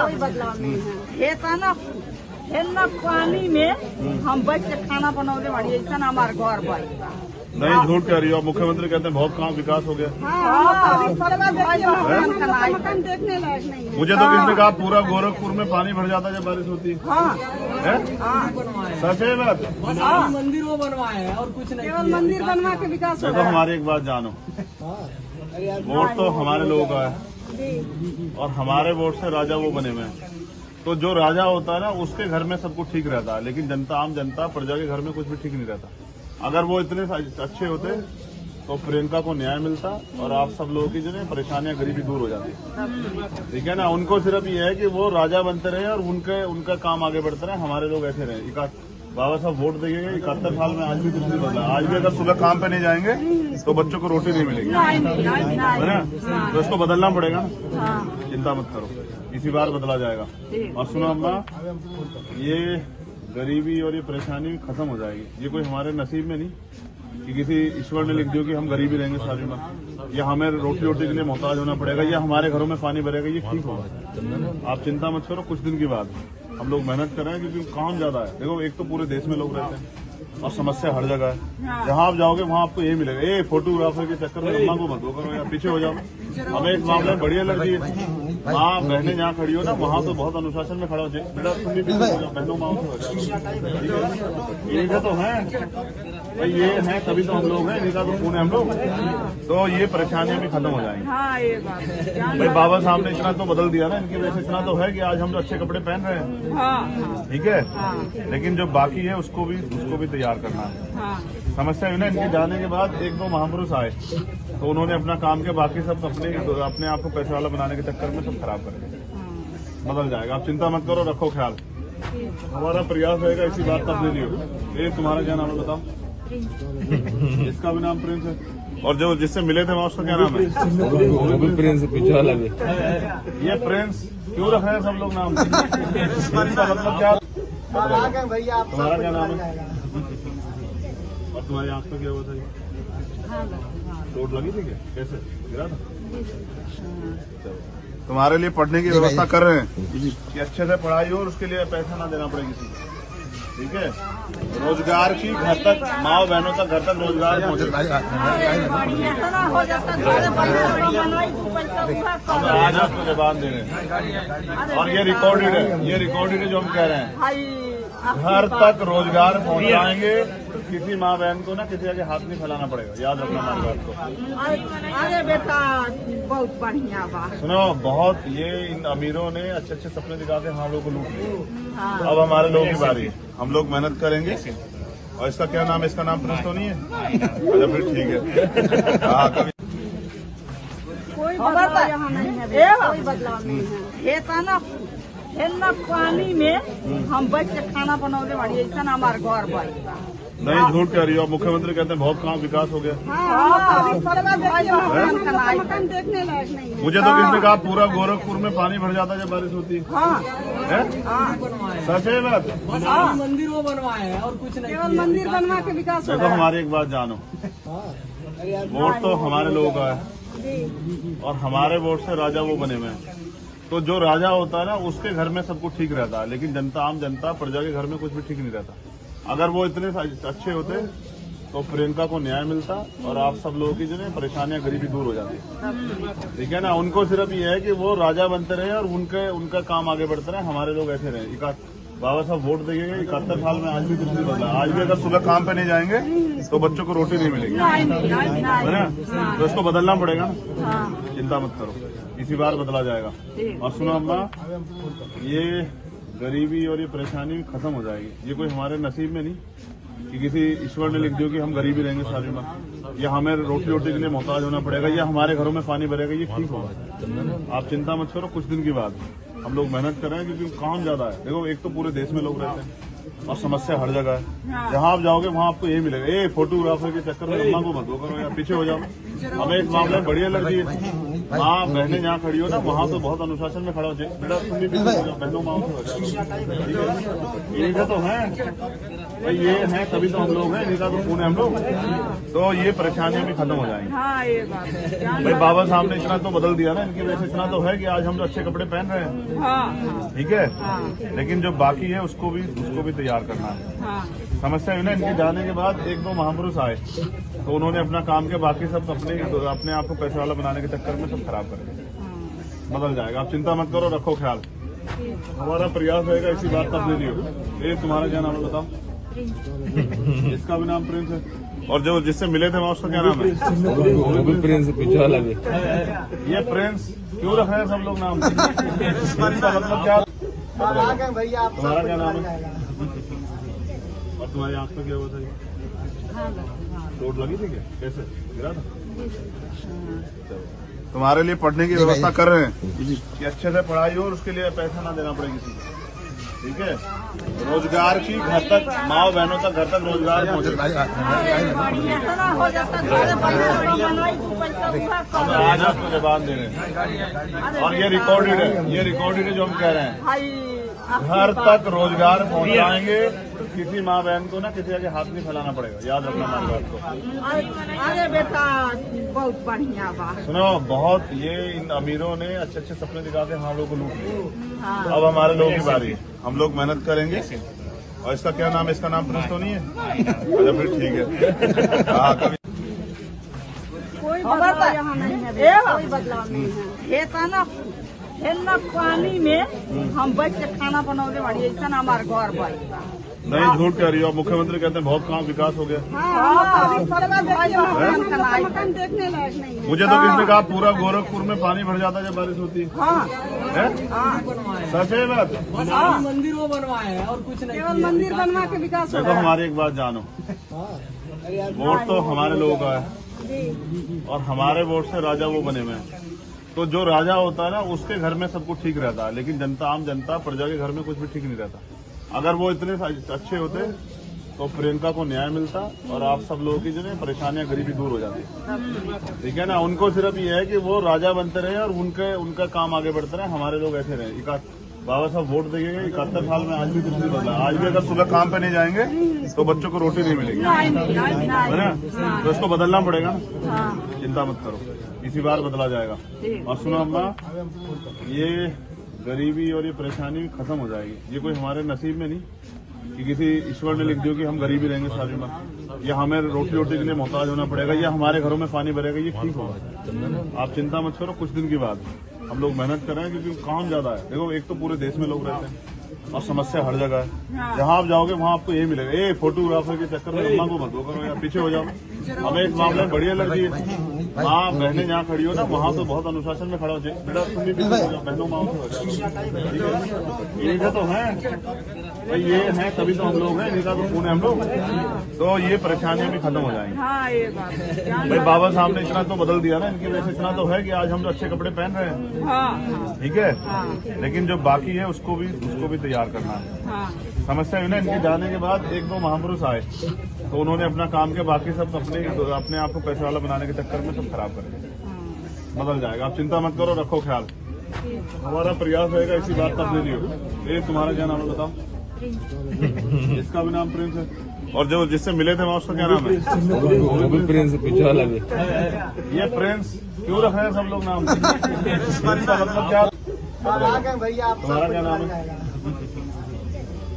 कोई बदलाव नहीं है। ये था ना पानी में हम बैठ के खाना बनाने वाली ऐसा ना हमारे घर पर नहीं, झूठ कह रही हो। मुख्यमंत्री कहते हैं बहुत काम विकास हो गया। देखने लायक नहीं है। मुझे तो किसने कहा पूरा गोरखपुर में पानी भर जाता है जब बारिश होती है। सच है बात। मंदिर वो बनवाए हैं और कुछ नहीं, केवल मंदिर बनवा के विकास। देखो हमारी एक बात जानो, वोट तो हमारे लोगों का है और हमारे वोट से राजा वो बने हुए हैं। तो जो राजा होता है ना उसके घर में सब कुछ ठीक रहता है, लेकिन जनता, आम जनता, प्रजा के घर में कुछ भी ठीक नहीं रहता। अगर वो इतने अच्छे होते तो प्रियंका को न्याय मिलता और आप सब लोगों की जो है परेशानियां, गरीबी दूर हो जाती। ठीक है ना। उनको सिर्फ ये है कि वो राजा बनते रहे और उनका काम आगे बढ़ते रहे, हमारे लोग ऐसे रहे। बाबा साहब वोट देंगे 71 साल में, आज भी कुछ नहीं बदला। आज भी अगर सुबह काम पे नहीं जाएंगे तो बच्चों को रोटी नहीं मिलेगी, है ना। तो इसको बदलना पड़ेगा ना। चिंता मत करो, इसी बार बदला जाएगा। और सुनो अम्मा, ये गरीबी और ये परेशानी खत्म हो जाएगी। ये कोई हमारे नसीब में नहीं कि किसी ईश्वर ने लिख दिया कि हम गरीबी रहेंगे सारी उम्र, या हमें रोटी के लिए मोहताज होना पड़ेगा, या हमारे घरों में पानी भरेगा। ये ठीक होगा, आप चिंता मत करो। कुछ दिन के बाद हम लोग मेहनत कर रहे हैं क्योंकि काम ज्यादा है। देखो, एक तो पूरे देश में लोग रहते हैं और समस्या हर जगह है। जहां आप जाओगे वहां आपको यही मिलेगा। ये फोटोग्राफर के चक्कर में अम्मा को मत दो करो या पीछे हो जाओ। हमें इस मामले में बड़ी एलर्जी है। माँ बहनें जहाँ खड़ी हो ना, वहाँ तो बहुत अनुशासन में खड़ा हो जाए। बेटा तुम भी पीछे हो जाओ, बहनों माओ से हो जाए। ये तो है भाई, ये है तभी तो हम लोग हैं, इनका तो खून है हम लोग। तो ये परेशानियां भी खत्म हो जाएंगी। भाई बाबा साहब ने इतना तो बदल दिया ना, इनकी वजह से इतना तो है कि आज हम अच्छे कपड़े पहन रहे हैं। ठीक है, लेकिन जो बाकी है उसको भी तैयार करना है। समस्या है ना, इनके जाने के बाद 1-2 महापुरुष आए तो उन्होंने अपना काम के बाकी सब अपने आप को पैसे वाला बनाने के चक्कर में सब खराब कर दिया। बदल जाएगा, आप चिंता मत करो, रखो ख्याल। हमारा प्रयास रहेगा इसी बात का अपने लिए। ये तुम्हारा क्या नाम है बताओ? इसका भी नाम प्रिंस है। और जो जिससे मिले थे वहाँ उसका क्या नाम है? वो भी प्रिंस पीछे वाला भी। ये प्रिंस क्यों रख रहे हैं सब लोग नाम? इसका मतलब क्या? तुम्हारा क्या नाम है? और तुम्हारी आंख में क्या हुआ था? चोट लगी थी क्या? कैसे गिरा था? तुम्हारे लिए पढ़ने की व्यवस्था कर रहे हैं कि अच्छे से पढ़ाई हो और उसके लिए पैसा ना देना पड़े किसी को। ठीक है, रोजगार की घर तक, माँ बहनों तक घर तक रोजगार पहुँचे। आज आपको जवाब दे रहे हैं और ये रिकॉर्डेड है जो हम कह रहे हैं। घर तक रोजगार पहुंचाएंगे। किसी माँ बहन को ना किसी आगे हाथ नहीं फैलाना पड़ेगा, याद रखना हमारी बात को। अरे बेटा बहुत बढ़िया बात। सुनो, बहुत ये इन अमीरों ने अच्छे सपने दिखा के हम लोग को लूट लिया। अब हमारे लोगों की बारी है, हम लोग मेहनत करेंगे। और इसका क्या नाम है? इसका नाम प्रिंस तो नहीं है? अच्छा फिर ठीक है। हाँ, कभी कोई बदलाव यहाँ नहीं है। कोई बदलाव नहीं है। ये था ना पानी में हम बैठ के खाना बनाने वाली ऐसा ना हमारे घर पर। नहीं, झूठ कह रही हो। मुख्यमंत्री कहते हैं बहुत काम विकास हो गया। देखने लायक नहीं है। मुझे तो किसने कहा पूरा गोरखपुर में पानी भर जाता है जब बारिश होती है। सच है बात। मंदिर वो बनवाए हैं और कुछ नहीं, केवल मंदिर बनवा के विकास। देखो हमारी एक बात जानो, वोट तो हमारे लोगों का है और हमारे वोट से राजा वो बने हुए हैं। तो जो राजा होता है ना उसके घर में सब कुछ ठीक रहता है, लेकिन जनता, आम जनता, प्रजा के घर में कुछ भी ठीक नहीं रहता। अगर वो इतने अच्छे होते तो प्रियंका को न्याय मिलता और आप सब लोगों की जो है परेशानियां, गरीबी दूर हो जाती। ठीक है ना। उनको सिर्फ ये है कि वो राजा बनते रहे और उनका काम आगे बढ़ते रहे, हमारे लोग ऐसे रहे। बाबा साहब वोट देंगे 71 साल में, आज भी कुछ नहीं बदला। आज भी अगर सुबह काम पे नहीं जाएंगे तो बच्चों को रोटी नहीं मिलेगी, है ना। तो इसको बदलना पड़ेगा ना। चिंता मत करो, इसी बार बदला जाएगा। और सुनो अम्मा, ये गरीबी और ये परेशानी खत्म हो जाएगी। ये कोई हमारे नसीब में नहीं कि किसी ईश्वर ने लिख दिया कि हम गरीबी रहेंगे सारी उम्र, या हमें रोटी के लिए मोहताज होना पड़ेगा, या हमारे घरों में पानी भरेगा। ये ठीक होगा, आप चिंता मत करो। कुछ दिन के बाद हम लोग मेहनत कर रहे हैं क्योंकि काम ज्यादा है। देखो, एक तो पूरे देश में लोग रहते हैं और समस्या हर जगह है। हाँ। जहाँ आप जाओगे वहाँ आपको यही मिलेगा। ये फोटोग्राफर के चक्कर में अम्मा को मत वो करो या पीछे हो जाओ। हमें एक मामले में बढ़िया लग रही है। माँ बहनें जहाँ खड़ी हो ना वहाँ तो बहुत अनुशासन में खड़ा हो जाए। बेटा तुम भी पीछे हो जाओ, बहनों माओ से हो जाओ। ठीक है, इन्हीं तो है भाई, ये है तभी तो हम लोग हैं, इन्हीं का तो खून है हम लोग। तो ये परेशानियां भी खत्म हो जाएंगी। हाँ ये बात है। भाई बाबा साहब ने इतना तो बदल दिया ना, इनकी वजह से इतना तो है कि आज हम जो अच्छे कपड़े पहन रहे हैं। हाँ ठीक है, हाँ लेकिन जो बाकी है उसको भी तैयार करना है। हाँ समस्या है ना, इनके जाने के बाद एक दो महापुरुष आए तो उन्होंने अपना काम किया, बाकी सब अपने आप को पैसे वाला बनाने के चक्कर में सब खराब कर दिया। बदल जाएगा, आप चिंता मत करो, रखो ख्याल। हमारा प्रयास रहेगा, इसी बात का अपने लिए। ये तुम्हारा क्या नाम है बताओ? इसका भी नाम प्रिंस है। और जो जिससे मिले थे वहाँ उसका क्या नाम है? वो भी प्रिंस पीछे वाला भी। ये प्रिंस क्यों रख रहे हैं सब लोग नाम? इसका मतलब क्या? तुम्हारा क्या नाम है? और तुम्हारी आंख में क्या हुआ था? चोट लगी थी क्या? कैसे गिरा था? तुम्हारे लिए पढ़ने की व्यवस्था कर रहे हैं कि अच्छे से पढ़ाई हो और उसके लिए पैसा ना देना पड़े किसी को। ठीक है, रोजगार की घर तक माँ बहनों तक घर तक रोजगार पहुँचे। आज आपको जवाब दे रहे हैं और ये रिकॉर्डेड है, जो हम कह रहे हैं। घर तक रोजगार पहुँचाएंगे, किसी माँ बहन को ना किसी आगे हाथ नहीं फैलाना पड़ेगा, याद रखना हमारी बात को। अरे बेटा बहुत बढ़िया बात। सुनो, बहुत ये इन अमीरों ने अच्छे अच्छे सपने दिखा के हम लोग को लूट लिया। अब हमारे लोगों की बारी है, हम लोग मेहनत करेंगे। और इसका क्या नाम है? इसका नाम प्रिंस तो नहीं है? अच्छा फिर ठीक है। हाँ, कभी कोई बदलाव यहाँ नहीं है, कोई बदलाव नहीं है। ये ना पानी में हम बैठ के खाना बनाने वाली ऐसा हमारे घर पर। नहीं, झूठ कह रही हो। मुख्यमंत्री कहते हैं बहुत काम विकास हो गया। देखने लायक नहीं है। मुझे तो किसने कहा पूरा गोरखपुर में पानी भर जाता है जब बारिश होती है? सच है बात? मंदिर वो बनवाए हैं और कुछ नहीं। केवल मंदिर बनवा के विकास हो देखो, रहा है। हमारी एक बात जानो, वोट तो हमारे लोगों का है और हमारे वोट से राजा वो बने हुए हैं। तो जो राजा होता है ना उसके घर में सब कुछ ठीक रहता है, लेकिन आम जनता प्रजा के घर में कुछ भी ठीक नहीं रहता। अगर वो इतने अच्छे होते तो प्रियंका को न्याय मिलता और आप सब लोगों की जो है परेशानियां गरीबी दूर हो जाती। ठीक है ना, उनको सिर्फ ये है कि वो राजा बनते रहे और उनका काम आगे बढ़ते रहे, हमारे लोग ऐसे रहे। बाबा साहब वोट देंगे 71 साल में, आज भी कुछ नहीं बदला। आज भी अगर सुबह काम पे नहीं जाएंगे तो बच्चों को रोटी नहीं मिलेगी, है ना? तो इसको बदलना पड़ेगा ना, चिंता मत करो, इसी बार बदला जाएगा। और सुनो अम्मा, ये गरीबी और ये परेशानी खत्म हो जाएगी। ये कोई हमारे नसीब में नहीं कि किसी ईश्वर ने लिख दिया कि हम गरीबी रहेंगे सारी उम्र, या हमें रोटी के लिए मोहताज होना पड़ेगा, या हमारे घरों में पानी भरेगा। ये ठीक होगा, आप चिंता मत करो। कुछ दिन के बाद हम लोग मेहनत कर रहे हैं क्योंकि काम ज्यादा है। देखो, एक तो पूरे देश में लोग रहते हैं और समस्या हर जगह है। जहाँ आप जाओगे वहाँ आपको यही मिलेगा। ये फोटोग्राफर के चक्कर में अम्मा को मत वो करो या पीछे हो जाओ। हमें एक मामले में बढ़िया लग रही है। माँ बहनें जहाँ खड़ी हो ना वहाँ तो बहुत अनुशासन में खड़ा हो जाए। बेटा तुम भी पीछे हो जाओ, बहनों माओ से हो जाओ। ठीक है, तो है भाई, ये है तभी तो हम लोग हैं, इन्हीं का तो खून है हम लोग। तो ये परेशानियां भी खत्म हो जाएंगी। हाँ ये बात है। भाई बाबा साहब ने इतना तो बदल दिया ना, इनकी वजह से इतना तो है कि आज हम जो अच्छे कपड़े पहन रहे हैं। हाँ ठीक है, लेकिन जो बाकी है उसको भी तैयार करना है। समस्या है ना, इनके जाने के बाद एक दो महापुरुष आए तो उन्होंने अपना काम किया, बाकी सब अपने आप को पैसे वाला बनाने के चक्कर में सब खराब कर दिया। बदल जाएगा, आप चिंता मत करो, रखो ख्याल। हमारा प्रयास रहेगा, इसी बात का अपने लिए। ये तुम्हारा क्या नाम है बताओ? इसका भी नाम प्रिंस है। और जो जिससे मिले थे वहाँ उसका क्या नाम है? वो भी प्रिंस पीछे वाला भी। ये प्रिंस क्यों रख रहे हैं सब लोग नाम? इसका मतलब क्या? तुम्हारा क्या नाम है?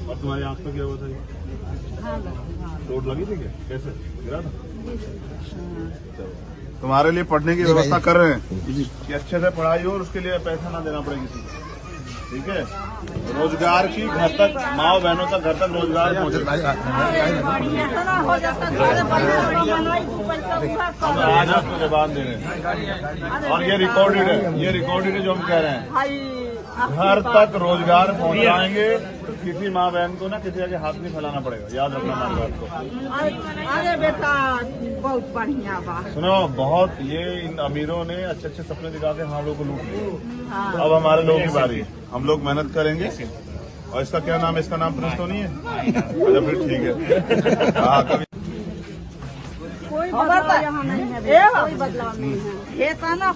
और तुम्हारी आंख में क्या हुआ था? चोट लगी थी क्या? कैसे गिरा था? तुम्हारे लिए पढ़ने की व्यवस्था कर रहे हैं कि अच्छे से पढ़ाई हो और उसके लिए पैसा ना देना पड़े किसी को। ठीक है, रोजगार की घर तक माँ बहनों तक घर तक रोजगार पहुँचे। आज आपको जवाब दे रहे हैं और ये रिकॉर्डेड है, जो हम कह रहे हैं। घर तक रोजगार पहुँचाएंगे, किसी माँ बहन को ना किसी आगे हाथ नहीं फैलाना पड़ेगा, याद रखना हमारी बात को। अरे बेटा बहुत बढ़िया बात। सुनो, बहुत ये इन अमीरों ने अच्छे अच्छे सपने दिखा के हम लोग को लूट लिया। अब हमारे लोगों की बारी है, हम लोग मेहनत करेंगे और इसका क्या नाम है? इसका नाम प्रिंस तो नहीं है? अच्छा फिर ठीक है। हाँ कभी कोई बदलाव यहाँ नहीं है भैया, कोई बदलाव नहीं है। ये था ना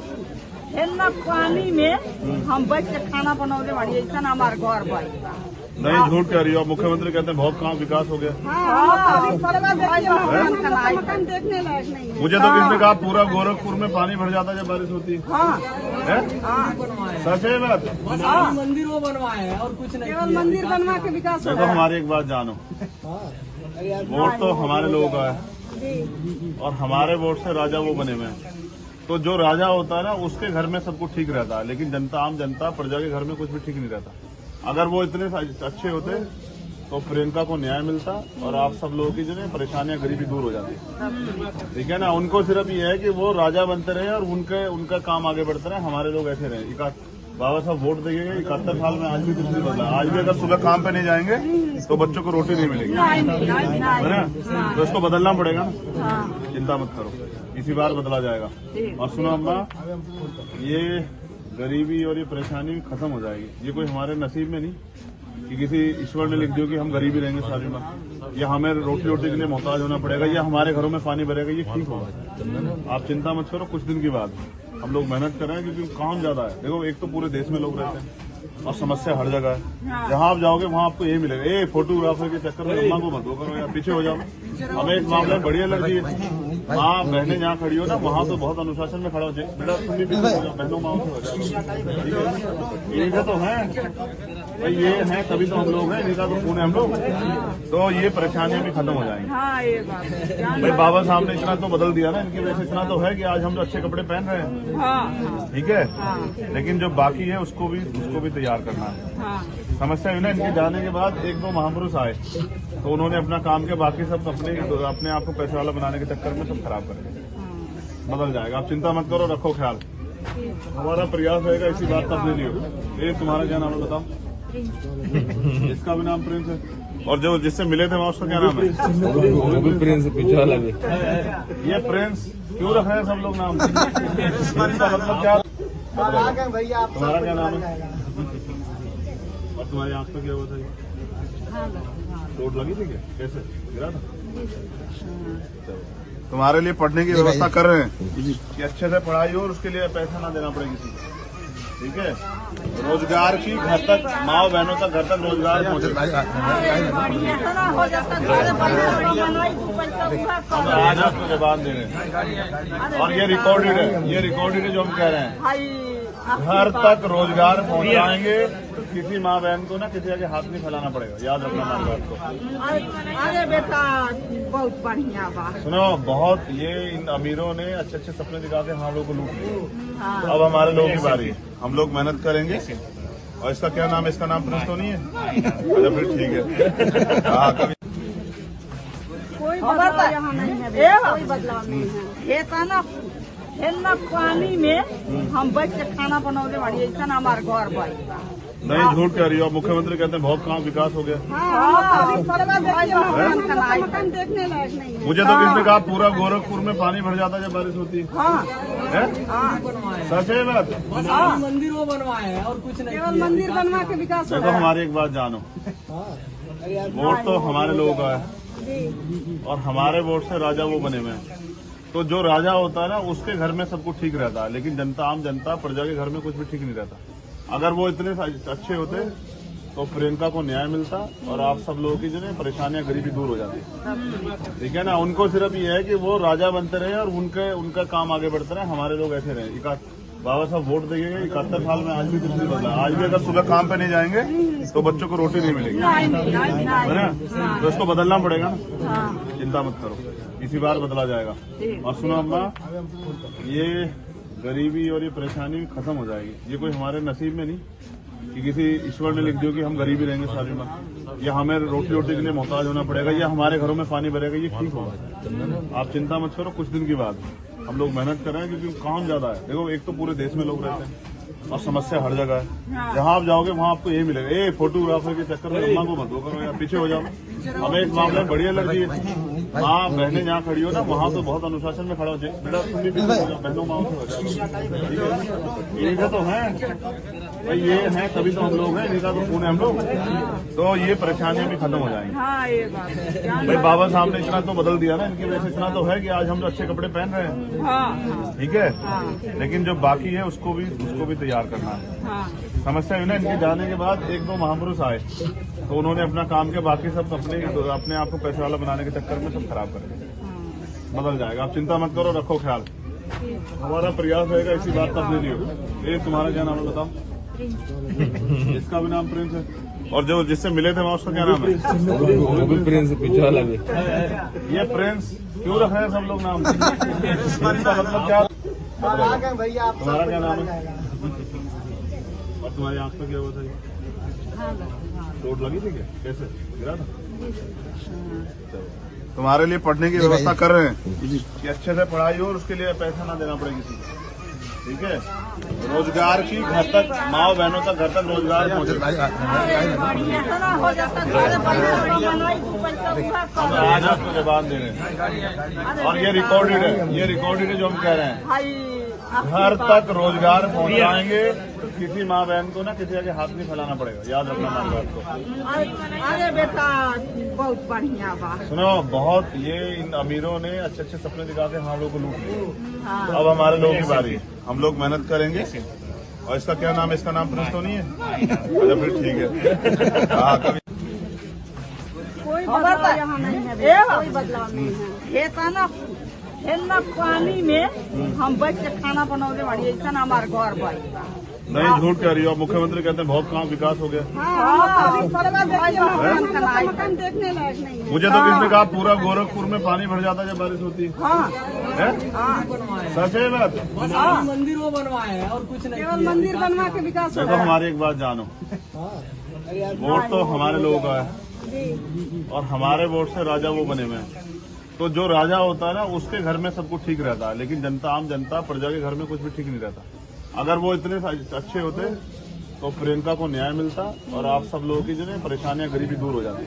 पानी में हम बैठ के खाना बनाने वाली ऐसा ना हमारे घर भाई। नहीं झूठ कह रही हो। मुख्यमंत्री कहते हैं बहुत काम विकास हो गया। मकान देखने लायक नहीं है। मुझे तो किसने कहा पूरा गोरखपुर में पानी भर जाता है जब बारिश होती है। सच है बात? मंदिर वो बनवाए हैं और कुछ नहीं। केवल मंदिर बनवा के विकास हो देखो रहा है। हमारी एक बात जानो, वोट तो हमारे लोगों का है और हमारे वोट से राजा वो बने हुए हैं। तो जो राजा होता है ना उसके घर में सब कुछ ठीक रहता है, लेकिन जनता, आम जनता, प्रजा के घर में कुछ भी ठीक नहीं रहता। अगर वो इतने अच्छे होते तो प्रियंका को न्याय मिलता और आप सब लोगों की जो है परेशानियां, गरीबी दूर हो जाती। ठीक है ना? उनको सिर्फ ये है कि वो राजा बनते रहे और उनका काम आगे बढ़ते रहे, हमारे लोग ऐसे रहे। बाबा साहब वोट देंगे 71 साल में, आज भी कुछ नहीं बदला। आज भी अगर सुबह काम पे नहीं जाएंगे तो बच्चों को रोटी नहीं मिलेगी, है ना? तो इसको बदलना पड़ेगा ना। चिंता मत करो, इसी बार बदला जाएगा। और सुनो अम्मा, ये गरीबी और ये परेशानी खत्म हो जाएगी। ये कोई हमारे नसीब में नहीं कि किसी ईश्वर ने लिख दिया कि हम गरीबी रहेंगे सारी उम्र, या हमें रोटी के लिए मोहताज होना पड़ेगा, या हमारे घरों में पानी भरेगा। ये ठीक होगा, आप चिंता मत करो। कुछ दिन की बात हम लोग मेहनत कर रहे हैं क्योंकि काम ज्यादा है। देखो एक तो पूरे देश में लोग रहते हैं और समस्या हर जगह है। जहाँ आप जाओगे वहाँ आपको यही मिलेगा। ए फोटोग्राफर के चक्कर में अम्मा को मत वो करो या पीछे हो जाओ। हमें इस मामले में बढ़िया लग रही है। माँ बहनें जहाँ खड़ी हो ना वहाँ तो बहुत अनुशासन में खड़ा हो जाए। बेटा तुम भी पीछे हो जाओ, बहनों माओ से हो जाओ। इनका तो है भाई, ये है तभी तो हम लोग हैं, इनका तो खून है हम लोग। तो ये परेशानियां भी खत्म हो जाएंगी। हाँ ये बात है। भाई बाबा साहब ने इतना तो बदल दिया ना, इनकी वजह से इतना तो है कि आज हम जो अच्छे कपड़े पहन रहे हैं। हाँ ठीक है, लेकिन जो बाकी है उसको भी तैयार करना है। हाँ समस्या है ना, इनके जाने के बाद एक दो महापुरुष आए तो उन्होंने अपना काम किया, बाकी सब अपने आप को पैसे वाला बनाने के चक्कर में सब खराब कर दिया। बदल जाएगा, आप चिंता मत करो, रखो ख्याल। हमारा प्रयास रहेगा इसी बात का। ले लियो। ये तुम्हारा क्या नाम है बताओ? इसका भी नाम प्रिंस है। और जो जिससे मिले थे वहाँ उसका क्या नाम है? वो भी प्रिंस पीछे वाला भी। ये प्रिंस क्यों रख रहे हैं सब लोग नाम? इसका मतलब क्या? तुम्हारा क्या नाम है? और तुम्हारी आंख पे क्या हुआ था? चोट लगी थी क्या? कैसे गिरा था? तुम्हारे लिए पढ़ने की व्यवस्था कर रहे हैं कि अच्छे से पढ़ाई हो और उसके लिए पैसा ना देना पड़े किसी को। ठीक है, रोजगार की घर तक, माँ बहनों तक घर तक रोजगार पहुँचे। आज आपको जवाब दे रहे हैं और ये रिकॉर्डेड है, जो हम कह रहे हैं। घर तक रोजगार पहुंचाएंगे। किसी माँ बहन को ना किसी आगे हाथ नहीं फैलाना पड़ेगा, याद रखना माँ बाप को। अरे बेटा बहुत बढ़िया बात। सुनो, बहुत ये इन अमीरों ने अच्छे अच्छे सपने दिखा के हम लोग को लूट लिया। अब हमारे लोगों की बारी है, हम लोग मेहनत करेंगे। और इसका क्या नाम है? इसका नाम प्रिंस तो नहीं है? अच्छा फिर ठीक है। हाँ कभी कोई बदलाव यहाँ नहीं है भैया, कोई बदलाव नहीं है। ये था ना पानी में हम बैठ के खाना बनाने वाली ऐसा ना हमारे घर भाई। नहीं झूठ कह रही हो। मुख्यमंत्री कहते हैं बहुत काम विकास हो गया। मकान देखने लायक नहीं है। मुझे तो किसने कहा पूरा गोरखपुर में पानी भर जाता है जब बारिश होती है। सच है बात? मंदिर वो बनवाए हैं और कुछ नहीं। केवल मंदिर बनवा के विकास हो देखो रहा है। हमारी एक बात जानो, वोट तो हमारे लोगों का है और हमारे वोट से राजा वो बने हुए हैं। तो जो राजा होता है ना उसके घर में सब कुछ ठीक रहता है, लेकिन जनता, आम जनता, प्रजा के घर में कुछ भी ठीक नहीं रहता। अगर वो इतने अच्छे होते तो प्रियंका को न्याय मिलता और आप सब लोगों की जो है परेशानियां, गरीबी दूर हो जाती। ठीक है ना? उनको सिर्फ ये है कि वो राजा बनते रहे और उनका काम आगे बढ़ते रहे, हमारे लोग ऐसे रहे। बाबा साहब वोट देंगे 71 साल में, आज भी कुछ नहीं बदला। आज भी अगर सुबह काम पे नहीं जाएंगे तो बच्चों को रोटी नहीं मिलेगी, है ना? तो इसको बदलना पड़ेगा ना। चिंता मत करो, इसी बार बदला जाएगा। और सुनो अम्मा, ये गरीबी और ये परेशानी खत्म हो जाएगी। ये कोई हमारे नसीब में नहीं कि किसी ईश्वर ने लिख दिया कि हम गरीबी रहेंगे सारी उम्र, या हमें रोटी के लिए मोहताज होना पड़ेगा, या हमारे घरों में पानी भरेगा। ये ठीक होगा, आप चिंता मत करो। कुछ दिन की बात हम लोग मेहनत कर रहे हैं क्योंकि काम ज्यादा है। देखो एक तो पूरे देश में लोग रहते हैं और समस्या हर जगह है। हाँ। जहाँ आप जाओगे वहाँ आपको यही मिलेगा। ए फोटोग्राफर के चक्कर में अम्मा को मत दो करो या पीछे हो जाओ। हमें इस मामले में बड़ी एलर्जी है। माँ बहनें जहाँ खड़ी हो ना वहाँ तो बहुत अनुशासन में खड़ा हो जाए। बेटा तुम भी पीछे हो जाओ, बहनों माओ से हो जाओ। ये तो है भाई, ये है तभी तो हम लोग हैं, इन्हीं का तो खून है हम लोग। तो ये परेशानियां भी खत्म हो जाएंगी। हाँ ये बात है। भाई बाबा साहब ने इतना तो बदल दिया ना, इनकी वजह से इतना तो है कि आज हम तो अच्छे कपड़े पहन रहे हैं। हाँ ठीक है, हाँ लेकिन जो बाकी है उसको भी तैयार करना है। हाँ समस्या है ना, इनके जाने के बाद एक दो महापुरुष आए तो उन्होंने अपना काम के बाकी सब अपने आप को पैसे वाला बनाने के चक्कर में सब खराब कर दिया। बदल जाएगा, आप चिंता मत करो, रखो ख्याल। हमारा प्रयास रहेगा इसी बात का अपने लिए। ये तुम्हारा क्या नाम है बताओ? इसका भी नाम प्रिंस है। और जो जिससे मिले थे वहाँ उसका क्या नाम है? प्रिंस पीछे वाला भी। ये प्रिंस क्यों रख रहे हैं सब लोग नाम? इसका मतलब क्या? तुम्हारा क्या नाम है? और तुम्हारी आंख में क्या हुआ था? चोट लगी थी क्या? कैसे गिरा था? तुम्हारे लिए पढ़ने की व्यवस्था कर रहे हैं कि अच्छे से पढ़ाई हो और उसके लिए पैसा ना देना पड़े किसी को। ठीक है, रोजगार की घर तक, माँ बहनों तक घर तक रोजगार पहुँचे। हम आज आपको जवाब दे रहे हैं और ये रिकॉर्डेड है जो हम कह रहे हैं। घर तक रोजगार पहुंचाएंगे, किसी माँ बहन को ना किसी के हाथ नहीं फैलाना पड़ेगा, याद रखना माँ बात को। अरे बेटा बहुत बढ़िया बात। सुनो, बहुत ये इन अमीरों ने अच्छे अच्छे सपने दिखा के हम लोग को लूट लिया। अब हमारे लोगों की बारी है, हम लोग मेहनत करेंगे। और इसका क्या नाम है? इसका नाम प्रिंस तो नहीं है? अच्छा फिर ठीक है। हाँ, कभी कोई बदलाव यहाँ नहीं है, कोई बदलाव नहीं है। ये था ना पानी में हम बैठ के खाना बनाने वाली, ऐसा ना हमारे घर पर। नहीं, झूठ कह रही हो। मुख्यमंत्री कहते हैं बहुत काम विकास हो गया। देखने लायक नहीं है। मुझे तो किसने कहा पूरा गोरखपुर में पानी भर जाता है जब बारिश होती है। सच है बात? मंदिर वो बनवाए हैं और कुछ नहीं। केवल मंदिर बनवा के विकास हो देखो रहा है। हमारी एक बात जानो, वोट तो हमारे लोगों का है और हमारे वोट से राजा वो बने हुए हैं। तो जो राजा होता है ना उसके घर में सब कुछ ठीक रहता है, लेकिन जनता, आम जनता, प्रजा के घर में कुछ भी ठीक नहीं रहता। अगर वो इतने अच्छे होते तो प्रियंका को न्याय मिलता और आप सब लोगों की जो है परेशानियां, गरीबी दूर हो जाती।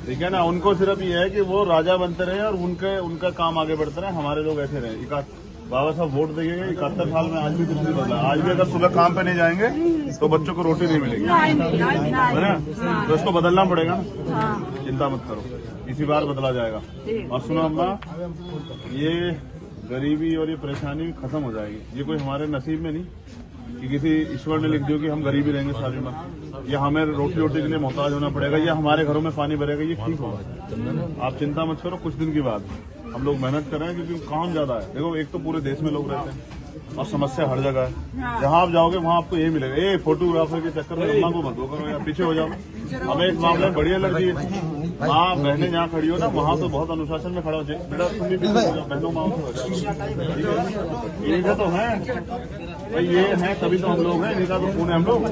ठीक है ना, उनको सिर्फ ये है कि वो राजा बनते रहे और उनका काम आगे बढ़ते रहे, हमारे लोग ऐसे रहे। बाबा साहब वोट देंगे 71 साल में, आज भी कुछ नहीं बदला। आज भी अगर सुबह काम पे नहीं जाएंगे तो बच्चों को रोटी नहीं मिलेगी, है ना? तो इसको बदलना पड़ेगा ना, चिंता मत करो, इसी बार बदला जाएगा। और सुनो अम्मा, ये गरीबी और ये परेशानी खत्म हो जाएगी। ये कोई हमारे नसीब में नहीं कि किसी ईश्वर ने लिख दिया कि हम गरीबी रहेंगे सारी उम्र, या हमें रोटी के लिए मोहताज होना पड़ेगा, या हमारे घरों में पानी भरेगा। ये ठीक होगा, आप चिंता मत करो। कुछ दिन की बात हम लोग मेहनत कर रहे हैं क्योंकि काम ज्यादा है। देखो, एक तो पूरे देश में लोग रहते हैं और समस्या हर जगह है। जहाँ आप जाओगे वहाँ आपको यही मिलेगा। ए फोटोग्राफर के चक्कर में अम्मा को मत दो करो या पीछे हो जाओ। हमें इस मामले में बड़ी एलर्जी है। माँ बहनें जहाँ खड़ी हो ना वहाँ तो बहुत अनुशासन में खड़ा हो जाए। बेटा तुम भी पीछे हो जाओ, बहनों माओ से हो जाओ। इन्हीं तो है भाई, ये है तभी तो हम लोग हैं, इन्हीं का तो खून है हम लोग।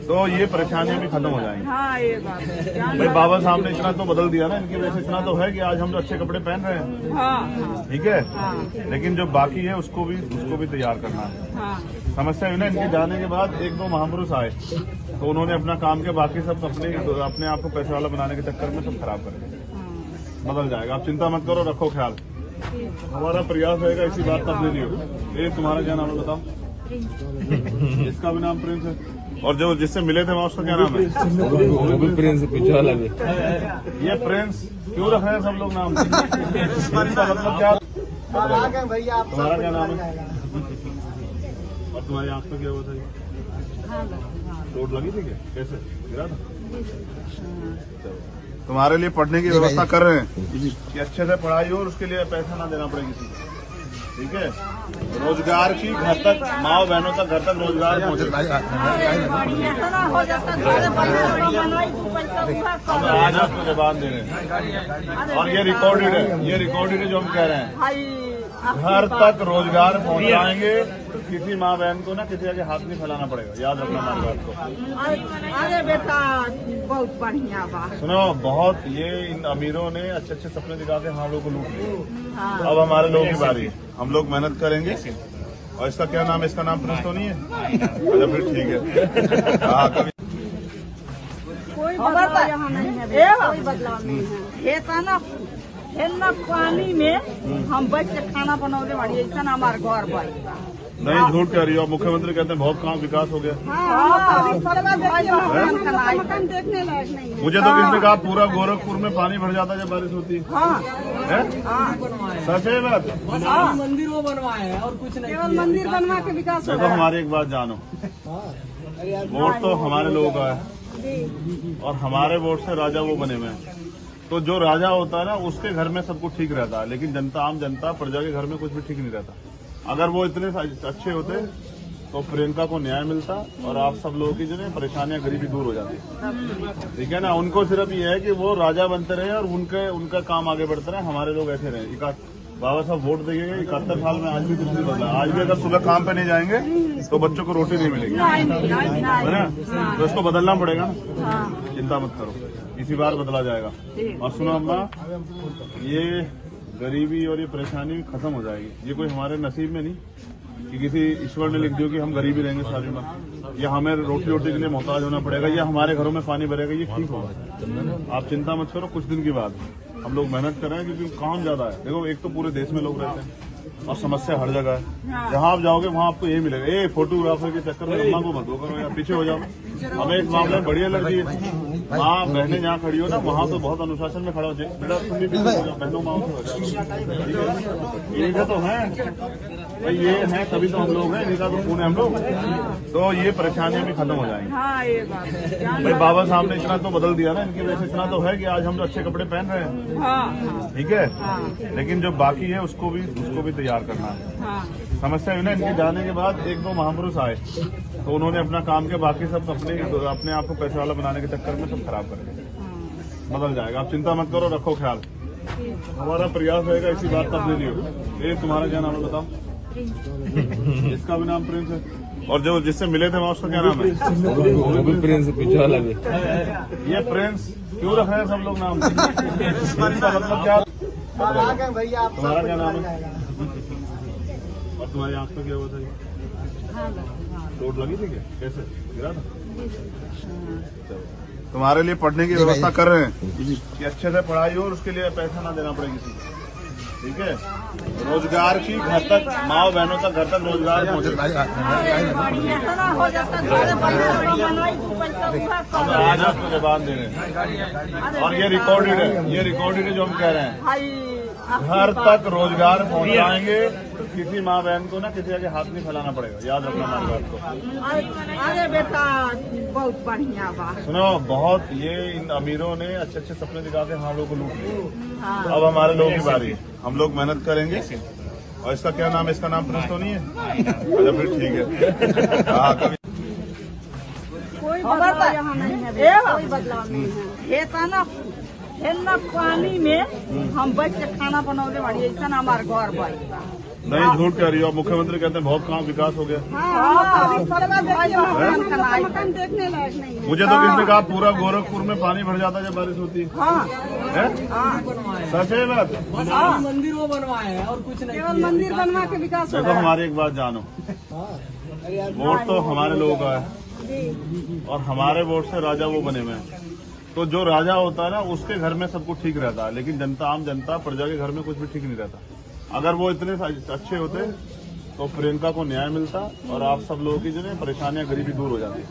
तो ये परेशानियां भी खत्म हो जाएंगी। हाँ ये बात है। भाई बाबा साहब ने इतना तो बदल दिया ना, इनकी वजह से इतना तो है कि आज हम तो अच्छे कपड़े पहन रहे हैं। हाँ ठीक है, लेकिन जो बाकी है उसको भी तैयार करना है। हाँ समस्या है ना, इनके जाने के बाद एक दो महापुरुष आए तो उन्होंने अपना काम के बाकी सब अपने आप को पैसे वाला बनाने के चक्कर में सब खराब कर दिया। बदल जाएगा, आप चिंता मत करो, रखो ख्याल। हमारा प्रयास रहेगा इसी बात का अपने लिए। ये तुम्हारा क्या नाम है बताओ? इसका भी नाम प्रिंस है। और जो जिससे मिले थे वहाँ उसका क्या नाम है? प्रिंस पीछे वाला भी। ये प्रिंस क्यों रख रहे हैं सब लोग नाम? इसका मतलब क्या? तुम्हारा क्या नाम है? और तुम्हारी आंख में क्या हुआ था? चोट लगी थी क्या? कैसे गिरा था? तुम्हारे लिए पढ़ने की व्यवस्था कर रहे हैं कि अच्छे से पढ़ाई हो और उसके लिए पैसा ना देना पड़े किसी को। ठीक है, रोजगार की घर तक, माँ बहनों तक घर तक रोजगार पहुँचे। हम आज आपको जवाब दे रहे हैं और ये रिकॉर्डेड है जो हम कह रहे हैं। घर तक रोजगार पहुंचाएंगे, किसी माँ बहन को ना किसी के हाथ नहीं फैलाना पड़ेगा, याद रखना माँ बात को। अरे बेटा बहुत बढ़िया बात। सुनो, बहुत ये इन अमीरों ने अच्छे अच्छे सपने दिखा के हम लोग को लूट लिया। अब हमारे लोगों की बारी है, हम लोग मेहनत करेंगे और इसका क्या नाम है? इसका नाम प्रिंस तो नहीं है? अच्छा फिर ठीक है। हाँ कभी कोई बदलाव यहाँ नहीं है भैया, कोई बदलाव नहीं है। ये था ना हेन्ना पानी में हम बैठ के खाना बनौले वाली ऐसा हमारे घर पर। नहीं झूठ कह रही हो। मुख्यमंत्री कहते हैं बहुत काम विकास हो गया। मकान देखने लायक नहीं है। मुझे तो किसी ने कहा पूरा गोरखपुर में पानी भर जाता है जब बारिश होती है। सच है बात? मंदिर वो बनवाए हैं और कुछ नहीं। केवल मंदिर बनवा के विकास हो देखो हमारी एक बात जानो, वोट तो हमारे लोगों का है और हमारे वोट से राजा वो बने हुए हैं। तो जो राजा होता है ना उसके घर में सब कुछ ठीक रहता है, लेकिन जनता, आम जनता, प्रजा के घर में कुछ भी ठीक नहीं रहता। अगर वो इतने अच्छे होते तो प्रियंका को न्याय मिलता और आप सब लोगों की जो है परेशानियां, गरीबी दूर हो जाती। ठीक है ना? उनको सिर्फ ये है कि वो राजा बनते रहे और उनका काम आगे बढ़ते रहे, हमारे लोग ऐसे रहे। बाबा साहब वोट देंगे 71 साल में, आज भी कुछ नहीं बदला। आज भी अगर सुबह काम पे नहीं जाएंगे तो बच्चों को रोटी नहीं मिलेगी, है ना? तो इसको बदलना पड़ेगा ना। चिंता मत करो, इसी बार बदला जाएगा। और सुनो अम्मा, ये गरीबी और ये परेशानी खत्म हो जाएगी। ये कोई हमारे नसीब में नहीं कि किसी ईश्वर ने लिख दिया कि हम गरीबी रहेंगे सारी उम्र, या हमें रोटी के लिए मोहताज होना पड़ेगा, या हमारे घरों में पानी भरेगा। ये ठीक होगा, आप चिंता मत करो। कुछ दिन के बाद हम लोग मेहनत कर रहे हैं क्योंकि काम ज्यादा है। देखो एक तो पूरे देश में लोग रहते हैं और समस्या हर जगह है। जहाँ आप जाओगे वहाँ आपको यही मिलेगा। ए फोटोग्राफर के चक्कर में अम्मा को मत दो करो या पीछे हो जाओ। हमें इस मामले में बड़ी एलर्जी है। माँ बहनें जहाँ खड़ी हो ना वहाँ तो बहुत अनुशासन में खड़ा हो जाए। बेटा तुम भी पीछे हो जाओ, बहनों माओ से हो जाओ। ये तो है भाई, ये है तभी तो हम लोग हैं, इनका तो खून है हम लोग। तो ये परेशानियां भी खत्म हो जाएंगी। हाँ ये बात है भाई, बाबा साहब ने इतना तो बदल दिया ना, इनकी वजह से इतना तो है कि आज हम लोग अच्छे कपड़े पहन रहे हैं। हाँ ठीक है, लेकिन जो बाकी है उसको भी तैयार करना है। हाँ समस्या है ना, इनके जाने के बाद 1-2 महापुरुष आए तो उन्होंने अपना काम किया, बाकी सब अपने आप को पैसे वाला बनाने के चक्कर में सब खराब कर दिया। बदल जाएगा, आप चिंता मत करो, रखो ख्याल। हमारा प्रयास रहेगा इसी बात का। ले लियो। ये तुम्हारा क्या नाम है बताओ? इसका भी नाम प्रिंस है। और जो जिससे मिले थे वहाँ उसका क्या नाम है? वो भी प्रिंस पीछे वाला भी। ये प्रिंस क्यों रख रहे हैं सब लोग नाम? इसका मतलब क्या? तुम्हारा क्या नाम है? और तुम्हारी आंख में क्या हुआ था? चोट लगी थी क्या? कैसे गिरा था? तुम्हारे लिए पढ़ने की व्यवस्था कर रहे हैं कि अच्छे से पढ़ाई हो और उसके लिए पैसा ना देना पड़े किसी को। ठीक है, रोजगार की घर तक, माँ बहनों तक घर तक रोजगार पहुँचे। आज आपको जवाब दे रहे हैं और ये रिकॉर्डेड है, जो हम कह रहे हैं। घर तक रोजगार पहुंचाएंगे। किसी माँ बहन को ना किसी के हाथ नहीं फैलाना पड़ेगा, याद रखना हमारी बात को। अरे बेटा बहुत बढ़िया बात। सुनो, बहुत ये इन अमीरों ने अच्छे अच्छे सपने दिखा के हम लोग को लूट लिया। अब हमारे लोगों की बारी है, हम लोग मेहनत करेंगे। और इसका क्या नाम है? इसका नाम प्रिंस तो नहीं है? अच्छा फिर ठीक है। हाँ कभी कोई बदलाव यहाँ नहीं है भैया, कोई बदलाव नहीं है। ये था ना हेन्ना पानी में हम बैठ के खाना बनौले वाली ऐसा हमारे घर पर। नहीं झूठ कह रही हो। मुख्यमंत्री कहते हैं बहुत काम विकास हो गया। मकान देखने लायक नहीं है। मुझे तो किसी ने कहा पूरा गोरखपुर में पानी भर जाता है जब बारिश होती है। सच है बात? मंदिर वो बनवाए हैं और कुछ नहीं। केवल मंदिर बनवा के विकास हो देखो हमारी एक बात जानो, वोट तो हमारे लोगों का है और हमारे वोट से राजा वो बने हुए हैं। तो जो राजा होता है ना उसके घर में सब कुछ ठीक रहता है, लेकिन जनता, आम जनता, प्रजा के घर में कुछ भी ठीक नहीं रहता। अगर वो इतने अच्छे होते तो प्रियंका को न्याय मिलता और आप सब लोगों की जो है परेशानियां, गरीबी दूर हो जाती।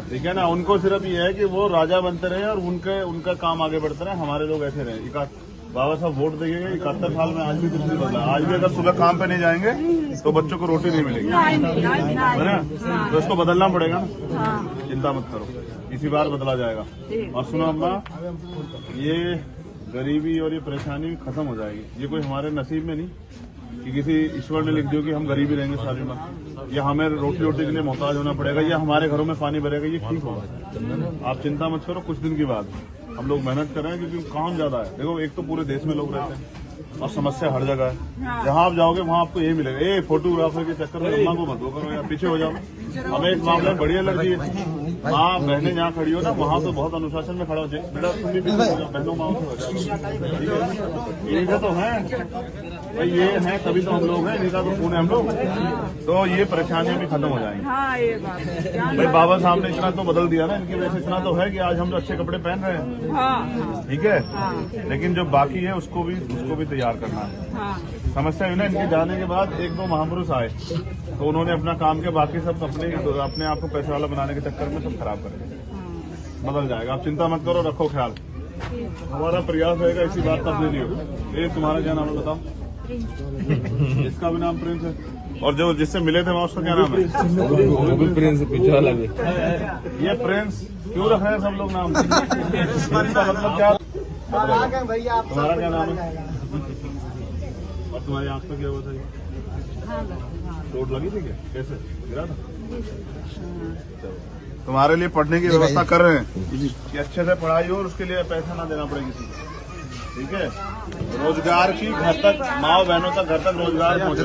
ठीक है ना? उनको सिर्फ ये है कि वो राजा बनते रहे और उनका काम आगे बढ़ते रहे, हमारे लोग ऐसे रहे। बाबा साहब वोट देंगे 71 साल में, आज भी कुछ नहीं बदला। आज भी अगर सुबह काम पे नहीं जाएंगे तो बच्चों को रोटी नहीं मिलेगी, है ना? तो इसको बदलना पड़ेगा ना। चिंता मत करो, इसी बार बदला जाएगा। और सुनो अम्मा, ये गरीबी और ये परेशानी खत्म हो जाएगी। ये कोई हमारे नसीब में नहीं कि किसी ईश्वर ने लिख दिया कि हम गरीबी रहेंगे सारी उम्र, या हमें रोटी के लिए मोहताज होना पड़ेगा, या हमारे घरों में पानी भरेगा। ये ठीक होगा, आप चिंता मत करो। कुछ दिन के बाद हम लोग मेहनत कर रहे हैं क्योंकि काम ज्यादा है। देखो एक तो पूरे देश में लोग रहते हैं और समस्या हर जगह है। हाँ। जहाँ आप जाओगे वहाँ आपको यही मिलेगा। ए फोटोग्राफर के चक्कर में अम्मा को मत वो करो या पीछे हो जाओ। हमें इस मामले में बड़ी एलर्जी है। माँ बहनें जहाँ खड़ी हो ना वहाँ तो बहुत अनुशासन में खड़ा हो जाए। बेटा तुम भी पीछे हो जाओ, बहनों माँ से हो जाओ। इनका तो है भाई, ये है तभी तो हम लोग हैं, इनका तो खून है हम लोग। तो ये परेशानियां भी खत्म हो जाएंगी। हाँ ये बात है। भाई बाबा साहब ने इतना तो बदल दिया ना, इनकी वजह से इतना तो है कि आज हम जो अच्छे कपड़े पहन रहे हैं। हाँ ठीक है, हाँ लेकिन जो बाकी है उसको भी तैयार करना है। हाँ समस्या है ना, इनके जाने के बाद एक दो महापुरुष आए तो उन्होंने अपना काम के बाकी सब अपने आप को पैसे वाला बनाने के चक्कर में सब खराब कर दिया। बदल जाएगा, आप चिंता मत करो, रखो ख्याल। हमारा प्रयास रहेगा इसी बात का। ले लियो। ये तुम्हारा क्या नाम है बताओ? इसका भी नाम प्रिंस है। और जो जिससे मिले थे वहाँ उसका क्या नाम है? वो भी प्रिंस पीछे वाला भी। ये प्रिंस क्यों रखा है सब लोग नाम? इसका मतलब क्या? तुम्हारा क्या नाम है? और तुम्हारी आंख पे क्या हुआ था? चोट लगी थी क्या? कैसे गिरा था? तुम्हारे लिए पढ़ने की व्यवस्था कर रहे हैं कि अच्छे से पढ़ाई हो और उसके लिए पैसा ना देना पड़े किसी को। ठीक है, रोजगार की घर तक, माँ बहनों तक घर तक रोजगार पहुँचे।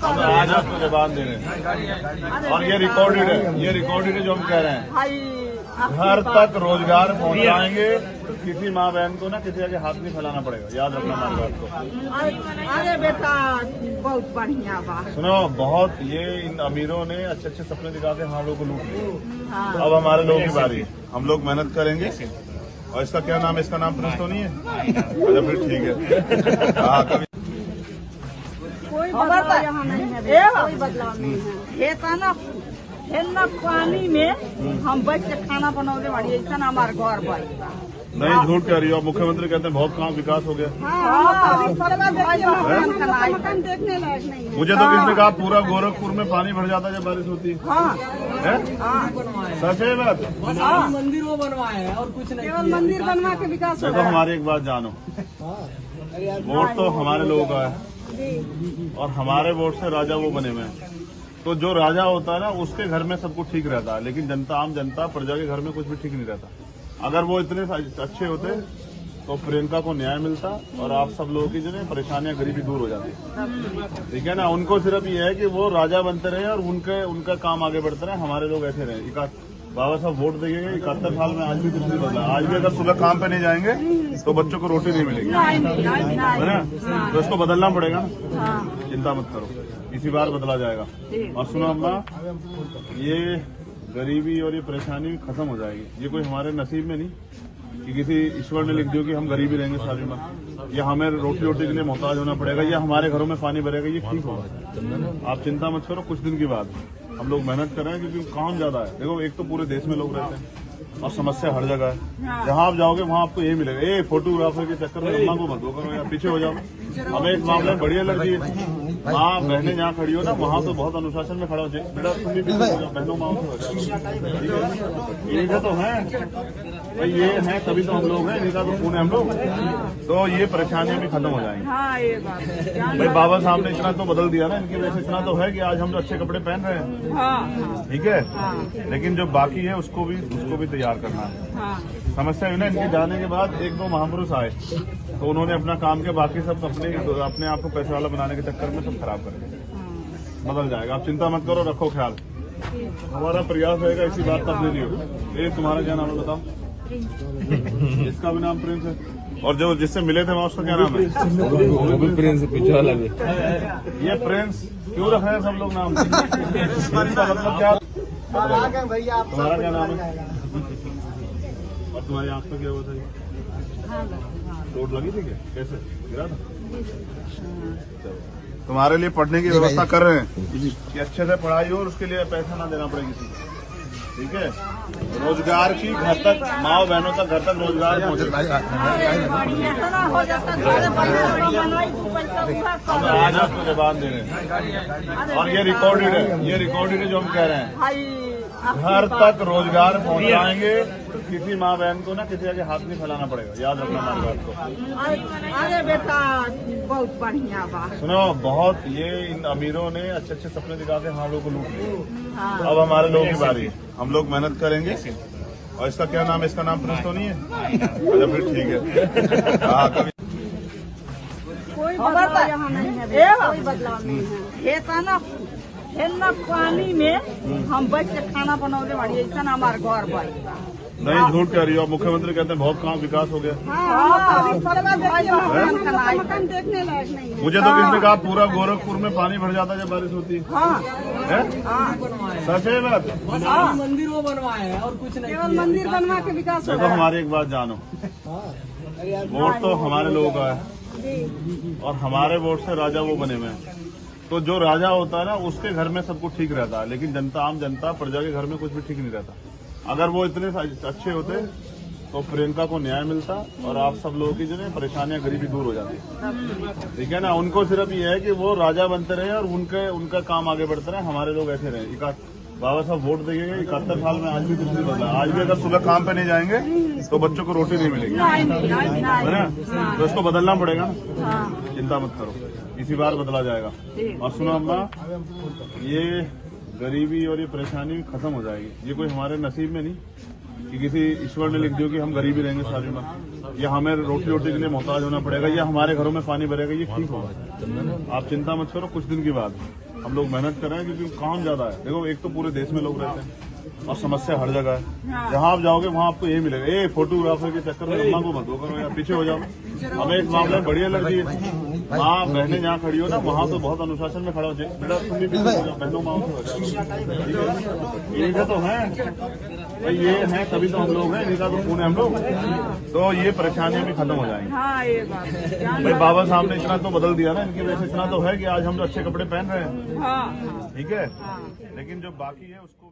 हम आज आपको जवाब दे रहे हैं और ये रिकॉर्डेड है, जो हम कह रहे हैं। घर तक रोजगार पहुंचाएंगे। किसी माँ बहन को ना किसी आगे हाथ नहीं फैलाना पड़ेगा, याद रखना माँ बात को। अरे बेटा बहुत बढ़िया बात। सुनो, बहुत ये इन अमीरों ने अच्छे अच्छे सपने दिखा के हम लोगों को लूट लिया। हाँ। अब हमारे लोगों की बारी है, हम लोग मेहनत करेंगे। और इसका क्या नाम है? इसका नाम प्रिंस तो नहीं है? अच्छा फिर ठीक है। हाँ, कभी कोई बदलाव यहाँ नहीं है, कोई बदलाव नहीं है। ये था ना हेन्ना पानी में हम बैठ के खाना बनाने वाली ऐसा ना हमारे घर पर। नहीं, झूठ कह रही हो। मुख्यमंत्री कहते हैं बहुत काम विकास हो गया। मकान देखने लायक नहीं है। मुझे तो किसने कहा पूरा गोरखपुर में पानी भर जाता है जब बारिश होती है? सच है बात? मंदिर वो बनवाए हैं और कुछ नहीं। केवल मंदिर बनवा के विकास हो देखो, हमारी एक बात जानो, वोट तो हमारे लोगों का है और हमारे वोट से राजा वो बने हुए हैं। तो जो राजा होता है ना उसके घर में सब कुछ ठीक रहता है, लेकिन जनता, आम जनता, प्रजा के घर में कुछ भी ठीक नहीं रहता। अगर वो इतने अच्छे होते तो प्रियंका को न्याय मिलता और आप सब लोगों की जो है परेशानियां, गरीबी दूर हो जाती। ठीक है ना, उनको सिर्फ ये है कि वो राजा बनते रहे और उनका काम आगे बढ़ते रहे, हमारे लोग ऐसे रहे। बाबा साहब वोट देंगे 71 साल में, आज भी कुछ नहीं बदला। आज भी अगर सुबह काम पे नहीं जाएंगे तो बच्चों को रोटी नहीं मिलेगी, है ना? तो इसको बदलना पड़ेगा ना। चिंता मत करो, इसी बार बदला जाएगा। और सुनो अम्मा, ये गरीबी और ये परेशानी खत्म हो जाएगी। ये कोई हमारे नसीब में नहीं कि किसी ईश्वर ने लिख दिया कि हम गरीबी रहेंगे सारी उम्र, या हमें रोटी के लिए मोहताज होना पड़ेगा, या हमारे घरों में पानी भरेगा। ये ठीक होगा, आप चिंता मत करो। कुछ दिन के बाद हम लोग मेहनत कर रहे हैं क्योंकि काम ज्यादा है। देखो, एक तो पूरे देश में लोग रहते हैं और समस्या हर जगह है। जहाँ आप जाओगे वहाँ आपको यही मिलेगा। ए फोटोग्राफर के चक्कर में अम्मा को मत वो करो या पीछे हो जाओ। हमें इस मामले में बड़ी एलर्जी है। माँ बहनें जहाँ खड़ी हो ना वहाँ तो बहुत अनुशासन में खड़ा हो जाए। बेटा तुम भी पीछे हो जाओ, बहनों माँ से हो जाओ। इनका तो है भाई, ये है तभी तो हम लोग हैं, इनका तो खून है हम लोग। तो ये परेशानियां भी खत्म हो जाएंगी। हाँ ये बात है। भाई बाबा साहब ने इतना तो बदल दिया ना, इनकी वजह से इतना तो है कि आज हम जो अच्छे कपड़े पहन रहे हैं। हाँ ठीक है, लेकिन जो बाकी है उसको भी तैयार करना है। हाँ समस्या है ना, इनके जाने के बाद एक दो महापुरुष आए तो उन्होंने अपना काम के बाकी सब अपने आप को पैसे वाला बनाने के चक्कर में सब खराब कर दिया। बदल जाएगा, आप चिंता मत करो, रखो ख्याल। हमारा प्रयास रहेगा इसी बात का। ले लियो। ये तुम्हारा क्या नाम है बताओ? इसका भी नाम प्रिंस है। और जो जिससे मिले थे वहाँ उसका क्या नाम है? वो भी प्रिंस पीछे वाला भी। ये प्रिंस क्यों रखा है सब लोग नाम? इसका मतलब क्या? तुम्हारा क्या नाम है? और तुम्हारी आंख पे क्या हुआ था? चोट लगी थी क्या? कैसे गिरा था? तुम्हारे लिए पढ़ने की व्यवस्था कर रहे हैं कि अच्छे से पढ़ाई हो और उसके लिए पैसा ना देना पड़े किसी को। ठीक है, रोजगार की घर तक, माँ बहनों तक घर तक रोजगार पहुँचे। हम आज आपको जवाब दे रहे हैं और ये रिकॉर्डेड है, जो हम कह रहे हैं। घर तक रोजगार पहुंचाएंगे। किसी माँ बहन को ना किसी आगे हाथ नहीं फैलाना पड़ेगा, याद रखना हमारी बात को। अरे बेटा बहुत बढ़िया बात। सुनो, बहुत ये इन अमीरों ने अच्छे अच्छे सपने दिखा के हम लोगों को लूट लिया। अब हमारे लोगों की बारी है, हम लोग मेहनत करेंगे। और इसका क्या नाम है? इसका नाम प्रिंस तो नहीं है? अच्छा फिर ठीक है। हाँ कभी कोई बदलाव यहाँ नहीं है, कोई बदलाव नहीं है। ये ना पानी में हम बैठ के खाना बनाने वाली ऐसा हमारे घर पर। नहीं झूठ कह रही हो। मुख्यमंत्री कहते हैं बहुत काम विकास हो गया। मकान देखने लायक नहीं है। मुझे तो किसी ने कहा पूरा गोरखपुर में पानी भर जाता है जब बारिश होती है। सच है बात? मंदिर वो बनवाया है और कुछ नहीं। केवल मंदिर बनवा के विकास हो देखो रहा है। हमारी एक बात जानो, वोट तो हमारे लोगों का है और हमारे वोट से राजा वो बने हुए हैं। तो जो राजा होता है ना उसके घर में सब कुछ ठीक रहता है, लेकिन जनता, आम जनता, प्रजा के घर में कुछ भी ठीक नहीं रहता। अगर वो इतने अच्छे होते तो प्रियंका को न्याय मिलता और आप सब लोगों की जो है परेशानियां, गरीबी दूर हो जाती। ठीक है ना? उनको सिर्फ ये है कि वो राजा बनते रहे और उनका काम आगे बढ़ते रहे, हमारे लोग ऐसे रहे। बाबा साहब वोट देंगे 71 साल में, आज भी कुछ नहीं बदला। आज भी अगर सुबह काम पे नहीं जाएंगे तो बच्चों को रोटी नहीं मिलेगी, है ना? तो इसको बदलना पड़ेगा ना। चिंता मत करो, इसी बार बदला जाएगा। और सुनो अम्मा, ये गरीबी और ये परेशानी खत्म हो जाएगी। ये कोई हमारे नसीब में नहीं कि किसी ईश्वर ने लिख दिया कि हम गरीबी रहेंगे सारी बार, या हमें रोटी के लिए मोहताज होना पड़ेगा, या हमारे घरों में पानी भरेगा। ये ठीक होगा, आप चिंता मत करो। कुछ दिन की बात हम लोग मेहनत कर रहे हैं क्योंकि काम ज्यादा है। देखो एक तो पूरे देश में लोग रहते हैं और समस्या हर जगह है। जहां आप जाओगे वहां आपको यही मिलेगा। ए फोटोग्राफर के चक्कर में अम्मा को मत दो करो, या पीछे हो जाओ। हमें एक मामला बढ़िया लग रही है। माँ बहनें जहाँ खड़ी हो ना, वहाँ तो बहुत अनुशासन में खड़ा हो जाए। बेटा तुम भी पीछे हो जाओ, बहनों माँ से हो जाओ। इनका तो है भाई, ये है तभी तो हम लोग हैं, इनका तो खून है हम लोग। तो ये परेशानियां भी खत्म हो जाएंगी। हाँ ये बात भाई बाबा साहब ने इतना तो बदल दिया ना, इनकी वजह से इतना तो है कि आज हम जो अच्छे कपड़े पहन रहे हैं। हाँ ठीक है, लेकिन जो बाकी है उसको